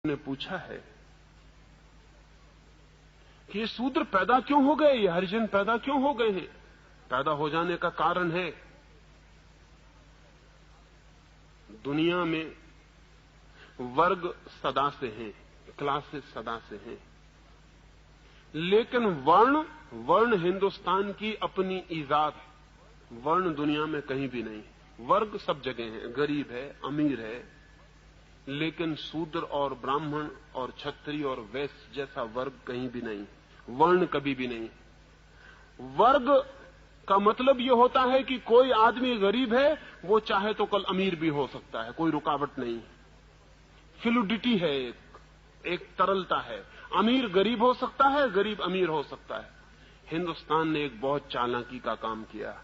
ने पूछा है कि ये शूद्र पैदा क्यों हो गए, ये हरिजन पैदा क्यों हो गए हैं। पैदा हो जाने का कारण है दुनिया में वर्ग सदा से हैं, क्लासेस सदा से हैं, लेकिन वर्ण हिंदुस्तान की अपनी ईजाद है। वर्ण दुनिया में कहीं भी नहीं। वर्ग सब जगह है, गरीब है, अमीर है, लेकिन शूद्र और ब्राह्मण और क्षत्रिय और वैश्य जैसा वर्ग कहीं भी नहीं, वर्ण कभी भी नहीं। वर्ग का मतलब यह होता है कि कोई आदमी गरीब है, वो चाहे तो कल अमीर भी हो सकता है, कोई रुकावट नहीं। फ्लूडिटी है, एक तरलता है। अमीर गरीब हो सकता है, गरीब अमीर हो सकता है। हिंदुस्तान ने एक बहुत चालाकी का काम किया।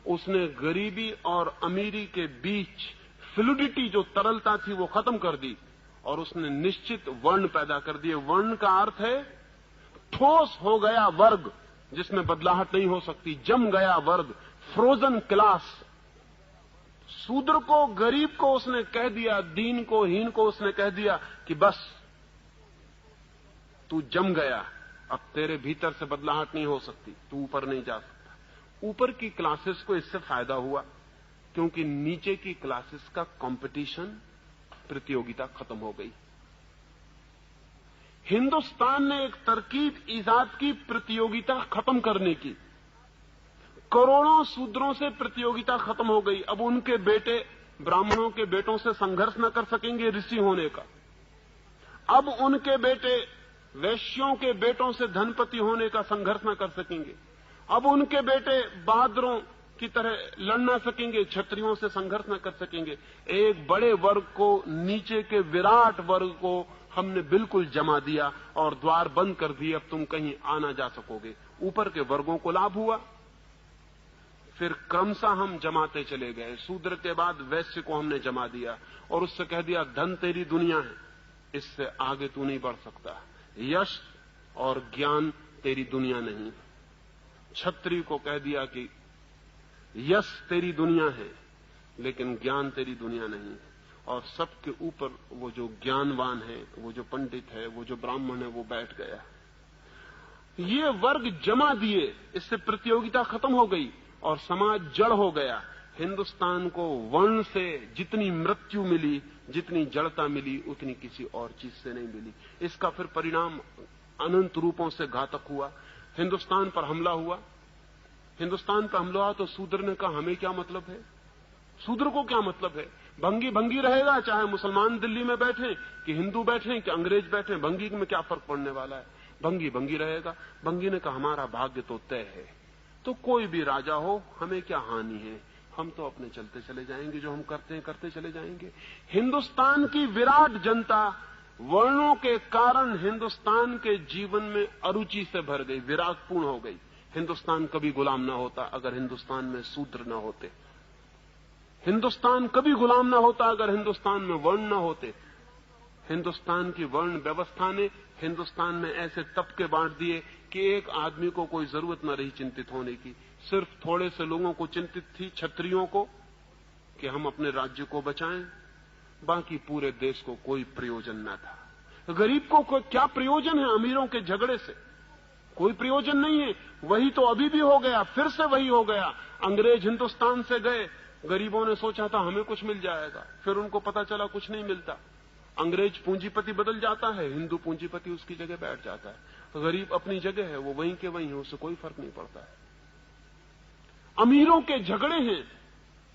उसने गरीबी और अमीरी के बीच फ्लूडिटी, जो तरलता थी, वो खत्म कर दी और उसने निश्चित वर्ण पैदा कर दिए। वर्ण का अर्थ है ठोस हो गया वर्ग जिसमें बदलाहट नहीं हो सकती, जम गया वर्ग, फ्रोजन क्लास। शूद्र को, गरीब को उसने कह दिया, दीन को, हीन को उसने कह दिया कि बस तू जम गया, अब तेरे भीतर से बदलाहट नहीं हो सकती, तू ऊपर नहीं जा सकता। ऊपर की क्लासेस को इससे फायदा हुआ क्योंकि नीचे की क्लासेस का कंपटीशन, प्रतियोगिता खत्म हो गई। हिंदुस्तान ने एक तरकीब ईजाद की प्रतियोगिता खत्म करने की। करोड़ों शूद्रों से प्रतियोगिता खत्म हो गई। अब उनके बेटे ब्राह्मणों के बेटों से संघर्ष न कर सकेंगे ऋषि होने का। अब उनके बेटे वैश्यों के बेटों से धनपति होने का संघर्ष न कर सकेंगे। अब उनके बेटे बहादुरों की तरह लड़ न सकेंगे, क्षत्रियों से संघर्ष न कर सकेंगे। एक बड़े वर्ग को, नीचे के विराट वर्ग को हमने बिल्कुल जमा दिया और द्वार बंद कर दिए। अब तुम कहीं आ ना जा सकोगे। ऊपर के वर्गों को लाभ हुआ। फिर क्रमशः हम जमाते चले गए। शूद्र के बाद वैश्य को हमने जमा दिया और उससे कह दिया धन तेरी दुनिया है, इससे आगे तू नहीं बढ़ सकता। यश और ज्ञान तेरी दुनिया नहीं। क्षत्रिय को कह दिया कि यश तेरी दुनिया है लेकिन ज्ञान तेरी दुनिया नहीं। और सबके ऊपर वो जो ज्ञानवान है, वो जो पंडित है, वो जो ब्राह्मण है, वो बैठ गया। ये वर्ग जमा दिए, इससे प्रतियोगिता खत्म हो गई और समाज जड़ हो गया। हिंदुस्तान को वर्ण से जितनी मृत्यु मिली, जितनी जड़ता मिली, उतनी किसी और चीज से नहीं मिली। इसका फिर परिणाम अनंत रूपों से घातक हुआ। हिंदुस्तान पर हमला हुआ। हिंदुस्तान पर हमला हुआ तो शूद्र ने कहा हमें क्या मतलब है, शूद्र को क्या मतलब है, भंगी भंगी रहेगा, चाहे मुसलमान दिल्ली में बैठे कि हिंदू बैठे कि अंग्रेज बैठे, भंगी में क्या फर्क पड़ने वाला है, भंगी भंगी रहेगा। भंगी ने कहा हमारा भाग्य तो तय है, तो कोई भी राजा हो हमें क्या हानि है, हम तो अपने चलते चले जाएंगे, जो हम करते हैं करते चले जाएंगे। हिंदुस्तान की विराट जनता वर्णों के कारण हिंदुस्तान के जीवन में अरुचि से भर गई, विरागपूर्ण हो गई। हिंदुस्तान कभी गुलाम ना होता अगर हिंदुस्तान में शूद्र न होते। हिंदुस्तान कभी गुलाम ना होता अगर हिंदुस्तान में वर्ण न होते। हिंदुस्तान की वर्ण व्यवस्था ने हिंदुस्तान में ऐसे तबके बांट दिए कि एक आदमी को कोई जरूरत न रही चिंतित होने की। सिर्फ थोड़े से लोगों को चिंतित थी, क्षत्रियों को, कि हम अपने राज्य को बचाएं, बाकी पूरे देश को कोई प्रयोजन न था। गरीब को क्या प्रयोजन है अमीरों के झगड़े से, कोई प्रयोजन नहीं है। वही तो अभी भी हो गया, फिर से वही हो गया। अंग्रेज हिंदुस्तान से गए, गरीबों ने सोचा था हमें कुछ मिल जाएगा, फिर उनको पता चला कुछ नहीं मिलता। अंग्रेज पूंजीपति बदल जाता है, हिंदू पूंजीपति उसकी जगह बैठ जाता है। गरीब अपनी जगह है, वो वहीं के वहीं है, उससे कोई फर्क नहीं पड़ता है। अमीरों के झगड़े हैं,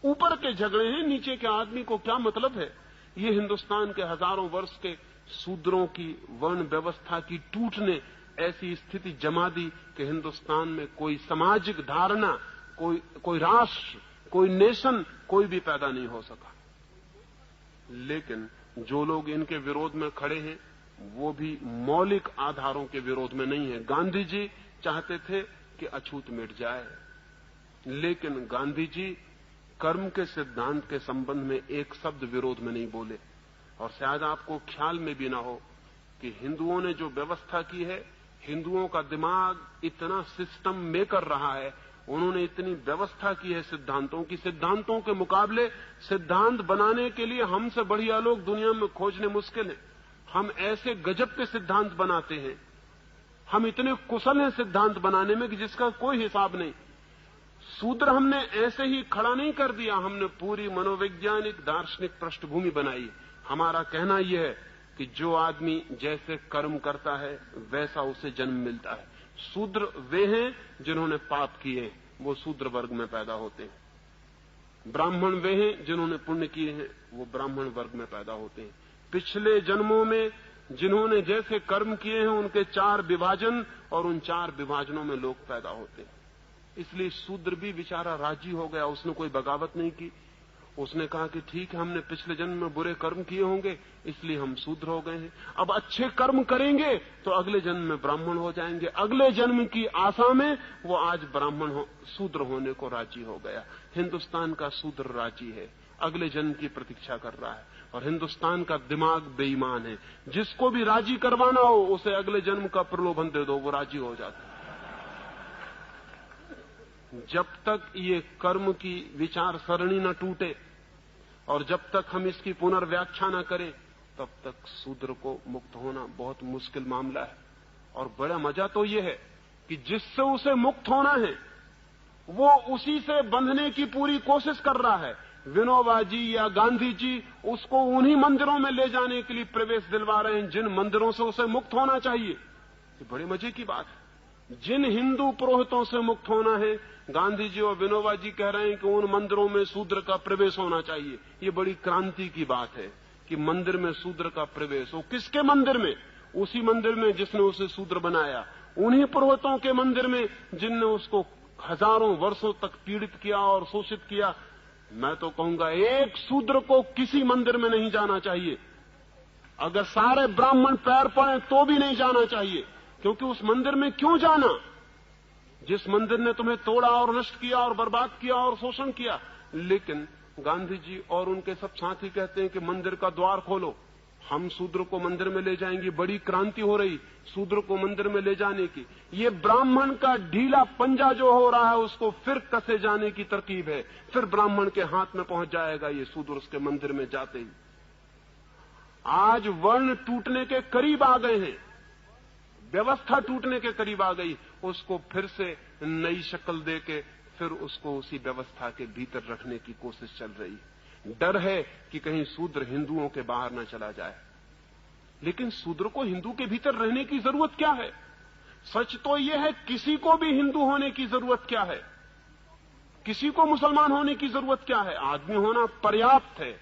ऊपर के झगड़े हैं, नीचे के आदमी को क्या मतलब है। ये हिंदुस्तान के हजारों वर्ष के शूद्रों की वर्ण व्यवस्था की टूट ने ऐसी स्थिति जमा दी कि हिंदुस्तान में कोई सामाजिक धारणा, कोई राष्ट्र, कोई नेशन, कोई भी पैदा नहीं हो सका। लेकिन जो लोग इनके विरोध में खड़े हैं वो भी मौलिक आधारों के विरोध में नहीं है। गांधी जी चाहते थे कि अछूत मिट जाए, लेकिन गांधी जी कर्म के सिद्धांत के संबंध में एक शब्द विरोध में नहीं बोले। और शायद आपको ख्याल में भी ना हो कि हिंदुओं ने जो व्यवस्था की है, हिंदुओं का दिमाग इतना सिस्टम मेकर रहा है, उन्होंने इतनी व्यवस्था की है सिद्धांतों की, सिद्धांतों के मुकाबले सिद्धांत बनाने के लिए हमसे बढ़िया लोग दुनिया में खोजने मुश्किल है। हम ऐसे गजब के सिद्धांत बनाते हैं, हम इतने कुशल हैं सिद्धांत बनाने में कि जिसका कोई हिसाब नहीं। सूत्र हमने ऐसे ही खड़ा नहीं कर दिया, हमने पूरी मनोवैज्ञानिक दार्शनिक पृष्ठभूमि बनाई। हमारा कहना यह है कि जो आदमी जैसे कर्म करता है वैसा उसे जन्म मिलता है। शूद्र वे हैं जिन्होंने पाप किए, वो शूद्र वर्ग में पैदा होते हैं। ब्राह्मण वे हैं जिन्होंने पुण्य किए हैं, वो ब्राह्मण वर्ग में पैदा होते हैं। पिछले जन्मों में जिन्होंने जैसे कर्म किए हैं उनके 4 विभाजन, और उन 4 विभाजनों में लोग पैदा होते हैं। इसलिए शूद्र भी बेचारा राजी हो गया, उसने कोई बगावत नहीं की। उसने कहा कि ठीक है, हमने पिछले जन्म में बुरे कर्म किए होंगे इसलिए हम शूद्र हो गए हैं, अब अच्छे कर्म करेंगे तो अगले जन्म में ब्राह्मण हो जाएंगे। अगले जन्म की आशा में वो आज शूद्र होने को राजी हो गया। हिंदुस्तान का शूद्र राजी है, अगले जन्म की प्रतीक्षा कर रहा है। और हिंदुस्तान का दिमाग बेईमान है, जिसको भी राजी करवाना हो उसे अगले जन्म का प्रलोभन दे दो, वो राजी हो जाता है। जब तक ये कर्म की विचार सरणी न टूटे और जब तक हम इसकी पुनर्व्याख्या न करें, तब तक शूद्र को मुक्त होना बहुत मुश्किल मामला है। और बड़ा मजा तो ये है कि जिससे उसे मुक्त होना है वो उसी से बंधने की पूरी कोशिश कर रहा है। विनोबा जी या गांधी जी उसको उन्हीं मंदिरों में ले जाने के लिए प्रवेश दिलवा रहे हैं जिन मंदिरों से उसे मुक्त होना चाहिए। ये बड़े मजे की बात है। जिन हिंदू पुरोहितों से मुक्त होना है, गांधी जी और विनोबा जी कह रहे हैं कि उन मंदिरों में शूद्र का प्रवेश होना चाहिए। ये बड़ी क्रांति की बात है कि मंदिर में शूद्र का प्रवेश हो। किसके मंदिर में? उसी मंदिर में जिसने उसे शूद्र बनाया, उन्हीं पुरोहितों के मंदिर में जिनने उसको हजारों वर्षों तक पीड़ित किया और शोषित किया। मैं तो कहूंगा एक शूद्र को किसी मंदिर में नहीं जाना चाहिए। अगर सारे ब्राह्मण पैर पड़े तो भी नहीं जाना चाहिए, क्योंकि उस मंदिर में क्यों जाना जिस मंदिर ने तुम्हें तोड़ा और नष्ट किया और बर्बाद किया और शोषण किया। लेकिन गांधी जी और उनके सब साथी कहते हैं कि मंदिर का द्वार खोलो, हम शूद्र को मंदिर में ले जाएंगे। बड़ी क्रांति हो रही शूद्र को मंदिर में ले जाने की। ये ब्राह्मण का ढीला पंजा जो हो रहा है उसको फिर कसे जाने की तरकीब है, फिर ब्राह्मण के हाथ में पहुंच जाएगा ये शूद्र उसके मंदिर में जाते ही। आज वर्ण टूटने के करीब आ गए हैं, व्यवस्था टूटने के करीब आ गई, उसको फिर से नई शक्ल देके फिर उसको उसी व्यवस्था के भीतर रखने की कोशिश चल रही है। डर है कि कहीं शूद्र हिंदुओं के बाहर न चला जाए। लेकिन शूद्र को हिंदू के भीतर रहने की जरूरत क्या है? सच तो यह है किसी को भी हिंदू होने की जरूरत क्या है, किसी को मुसलमान होने की जरूरत क्या है? आदमी होना पर्याप्त है।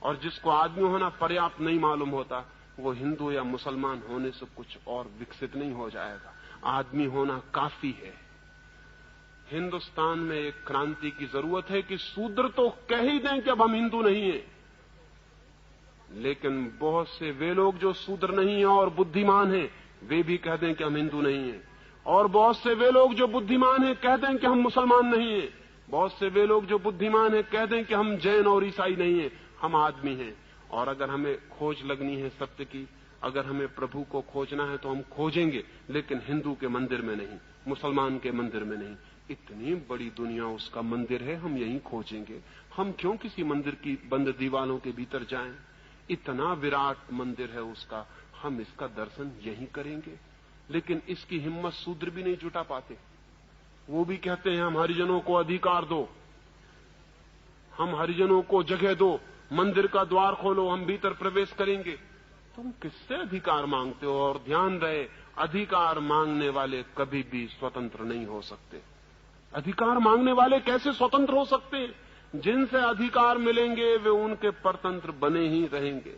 और जिसको आदमी होना पर्याप्त नहीं मालूम होता वो हिंदू या मुसलमान होने से कुछ और विकसित नहीं हो जाएगा। आदमी होना काफी है। हिंदुस्तान में एक क्रांति की जरूरत है कि शूद्र तो कह ही दें कि अब हम हिंदू नहीं हैं, लेकिन बहुत से वे लोग जो शूद्र नहीं हैं और बुद्धिमान हैं वे भी कह दें कि हम हिंदू नहीं हैं। और बहुत से वे लोग जो बुद्धिमान हैं कह दें कि हम मुसलमान नहीं हैं। बहुत से वे लोग जो बुद्धिमान हैं कह दें कि हम जैन और ईसाई नहीं हैं, हम आदमी हैं। और अगर हमें खोज लगनी है सत्य की, अगर हमें प्रभु को खोजना है तो हम खोजेंगे, लेकिन हिंदू के मंदिर में नहीं, मुसलमान के मंदिर में नहीं। इतनी बड़ी दुनिया उसका मंदिर है, हम यहीं खोजेंगे। हम क्यों किसी मंदिर की बंद दीवारों के भीतर जाएं? इतना विराट मंदिर है उसका, हम इसका दर्शन यहीं करेंगे। लेकिन इसकी हिम्मत शूद्र भी नहीं जुटा पाते। वो भी कहते हैं हम हरिजनों को अधिकार दो, हम हरिजनों को जगह दो, मंदिर का द्वार खोलो, हम भीतर प्रवेश करेंगे। तुम किससे अधिकार मांगते हो? और ध्यान रहे, अधिकार मांगने वाले कभी भी स्वतंत्र नहीं हो सकते। अधिकार मांगने वाले कैसे स्वतंत्र हो सकते हैं? जिनसे अधिकार मिलेंगे वे उनके परतंत्र बने ही रहेंगे।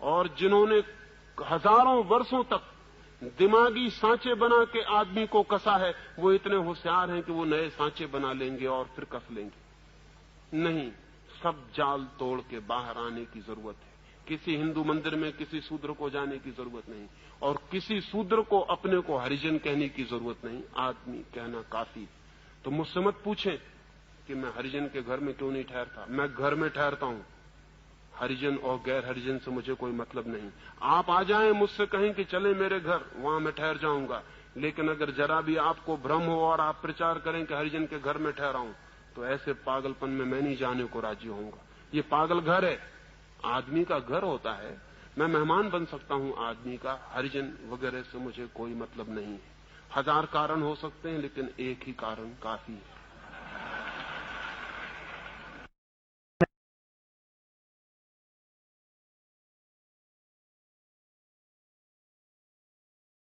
और जिन्होंने हजारों वर्षों तक दिमागी सांचे बना के आदमी को कसा है, वो इतने होशियार हैं कि वो नए सांचे बना लेंगे और फिर कस लेंगे। नहीं, सब जाल तोड़ के बाहर आने की जरूरत है। किसी हिंदू मंदिर में किसी शूद्र को जाने की जरूरत नहीं, और किसी शूद्र को अपने को हरिजन कहने की जरूरत नहीं। आदमी कहना काफी। तो मुझसे मत पूछें कि मैं हरिजन के घर में क्यों नहीं ठहरता। मैं घर में ठहरता हूं, हरिजन और गैर हरिजन से मुझे कोई मतलब नहीं। आप आ जाएं, मुझसे कहें कि चले मेरे घर, वहां मैं ठहर जाऊंगा। लेकिन अगर जरा भी आपको भ्रम हो और आप प्रचार करें कि हरिजन के घर में ठहरा हूं, तो ऐसे पागलपन में मैं नहीं जाने को राजी होऊंगा। ये पागल घर है। आदमी का घर होता है मैं मेहमान बन सकता हूं आदमी का, हरिजन वगैरह से मुझे कोई मतलब नहीं है। 1000 कारण हो सकते हैं, लेकिन एक ही कारण काफी है।